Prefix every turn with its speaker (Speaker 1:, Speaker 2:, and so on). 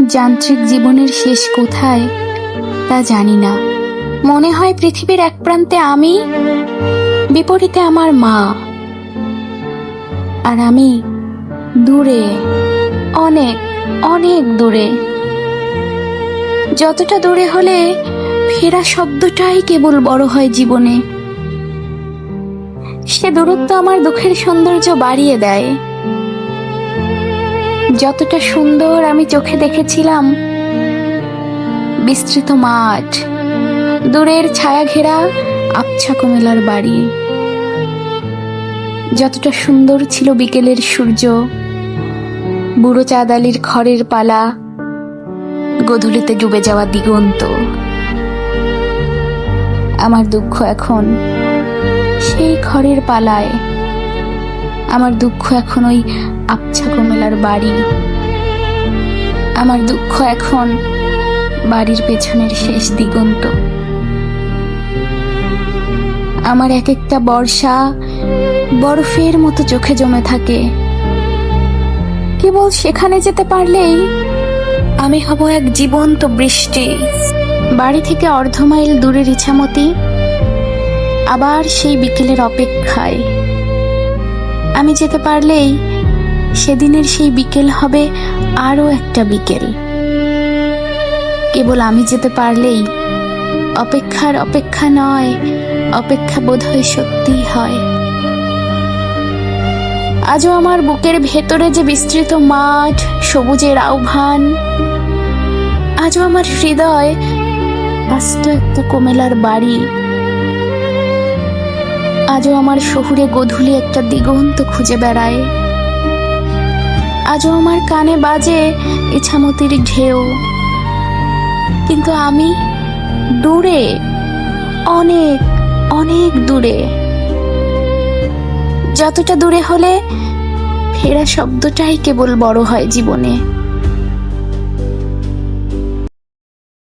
Speaker 1: যান্ত্রিক জীবনের শেষ কোথায় তা জানি না। মনে হয় পৃথিবীর এক প্রান্তে আমি, বিপরীতে আমার মা, আর আমি দূরে, অনেক অনেক দূরে। যতটা দূরে হলে ফেরা শব্দটাই কেবল বড় হয় জীবনে। সে দূরত্ব আমার দুঃখের সৌন্দর্য বাড়িয়ে দেয়। যতটা সুন্দর আমি চোখে দেখেছিলাম বিস্তৃত মাঠ, দূরের ছায়া ঘেরা আবছা কুমিল্লার বাড়ি, যতটা সুন্দর ছিল বিকেলের সূর্য, বুড়ো চাঁদ আলীর খড়ের পালা, গোধূলিতে ডুবে যাওয়া দিগন্ত। আমার দুঃখ এখন সেই খড়ের পালায়, আমার দুঃখ এখন ওই আবছা কুমিল্লার বাড়ি, আমার দুঃখ এখন বাড়ির পেছনের শেষ দিগন্ত। আমার এক একটা বর্ষা বরফের মতো চোখে জমে থাকে। কেবল সেখানে যেতে পারলেই আমি হব এক জীবন্ত বৃষ্টি। বাড়ি থেকে অর্ধ মাইল দূরের ইছামতি, আবার সেই বিকেলের অপেক্ষায়। আমি যেতে পারলেই সেদিনের সেই বিকেল হবে আরো একটা বিকেল। কেবল আমি যেতে পারলেই অপেক্ষার অপেক্ষা নয়, অপেক্ষা বোধহয় সত্যিই হয়। আজও আমার বুকের ভেতরে যে বিস্তৃত মাঠ, সবুজের আহ্বান, আজও আমার হৃদয় আস্ত একটা কুমিল্লার বাড়ি, আজও আমার শহুরে গোধূলি একটা দিগন্ত খুঁজে বেড়ায়, আজও আমার কানে বাজে ইছামতির ঢেউ। কিন্তু আমি দূরে, অনেক অনেক দূরে। যতটা দূরে হলে ফেরা শব্দটাই কেবল বড় হয় জীবনে।